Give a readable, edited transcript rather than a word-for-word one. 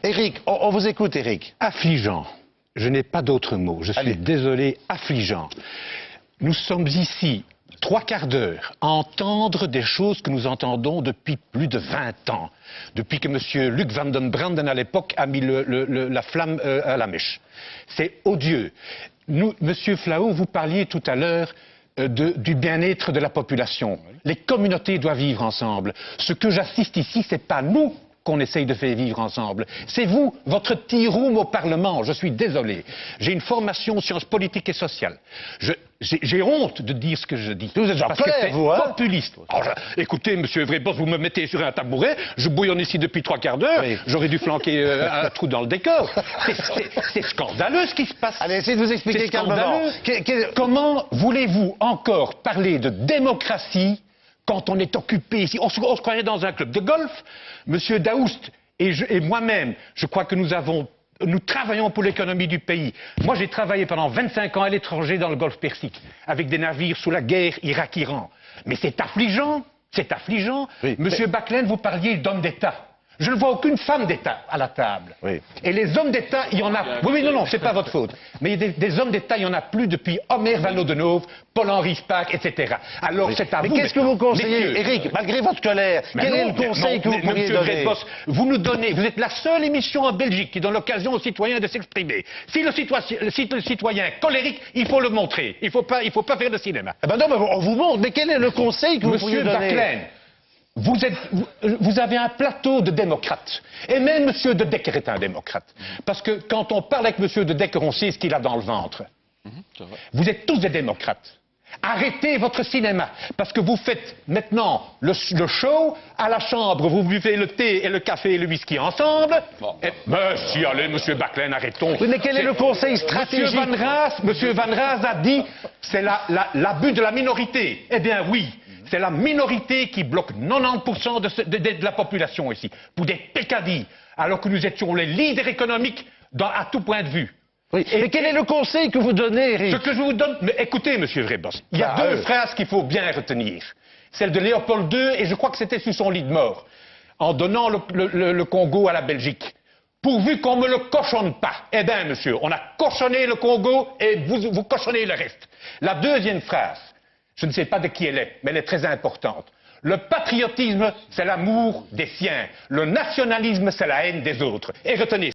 Éric, on vous écoute, Éric. Affligeant. Je n'ai pas d'autre mot. Je suis désolé, affligeant. Nous sommes ici 3/4 d'heure à entendre des choses que nous entendons depuis plus de 20 ans. Depuis que M. Luc Van den Branden, à l'époque, a mis la flamme à la mèche. C'est odieux. Monsieur Flahaux, vous parliez tout à l'heure du bien-être de la population. Les communautés doivent vivre ensemble. Ce que j'assiste ici, c'est pas nous qu'on essaye de faire vivre ensemble. C'est vous, votre tea room au Parlement. Je suis désolé. J'ai une formation en sciences politiques et sociales. J'ai honte de dire ce que je dis. Vous êtes en colère, vous, hein? Populiste. Écoutez, monsieur Vrébos, vous me mettez sur un tabouret, je bouillonne ici depuis 3/4 d'heure, oui. J'aurais dû flanquer un trou dans le décor. C'est scandaleux ce qui se passe. Allez, essayez de vous expliquer calmement. Comment voulez-vous encore parler de démocratie quand on est occupé ici? On se croirait dans un club de golf. Monsieur Daoust et moi-même, je crois que nous travaillons pour l'économie du pays. Moi, j'ai travaillé pendant 25 ans à l'étranger dans le Golfe Persique, avec des navires sous la guerre Irak-Iran. Mais c'est affligeant, c'est affligeant. Oui, Monsieur Baclen, vous parliez d'hommes d'État. Je ne vois aucune femme d'État à la table. Oui. Et les hommes d'État, il y en a... Oui, non, c'est pas votre faute. Mais des hommes d'État, il y en a plus depuis Omer Van Odenhoven, Paul-Henri Spaak, etc. Alors c'est à vous... Mais qu'est-ce que vous conseillez, Éric, malgré votre colère? Quel est le conseil que vous pourriez donner? Vous nous donnez... Vous êtes la seule émission en Belgique qui donne l'occasion aux citoyens de s'exprimer. Si le citoyen est colérique, il faut le montrer. Il faut pas faire de cinéma. Eh ben non, mais on vous montre. Mais quel est le conseil que vous pourriez donner? Monsieur Baclen, vous avez un plateau de démocrates. Et même M. De Decker est un démocrate. Parce que quand on parle avec M. De Decker, on sait ce qu'il a dans le ventre. Vous êtes tous des démocrates. Arrêtez votre cinéma. Parce que vous faites maintenant le show à la chambre. Vous buvez le thé et le café et le whisky ensemble. Mais si, allez, M. Baclen, arrêtons. Oui, mais quel est le conseil stratégique? M. Van Raas a dit c'est l'abus de la minorité. Eh bien, oui. C'est la minorité qui bloque 90% de la population ici, pour des peccadilles, alors que nous étions les leaders économiques à tout point de vue. Oui. Mais quel est le conseil que vous donnez, Eric? Ce que je vous donne... Mais écoutez, monsieur Vrébos, il y a deux phrases qu'il faut bien retenir. Celle de Léopold II, et je crois que c'était sur son lit de mort, en donnant le Congo à la Belgique. Pourvu qu'on ne me le cochonne pas. Eh bien, monsieur, on a cochonné le Congo et vous cochonnez le reste. La deuxième phrase... Je ne sais pas de qui elle est, mais elle est très importante. Le patriotisme, c'est l'amour des siens. Le nationalisme, c'est la haine des autres. Et retenez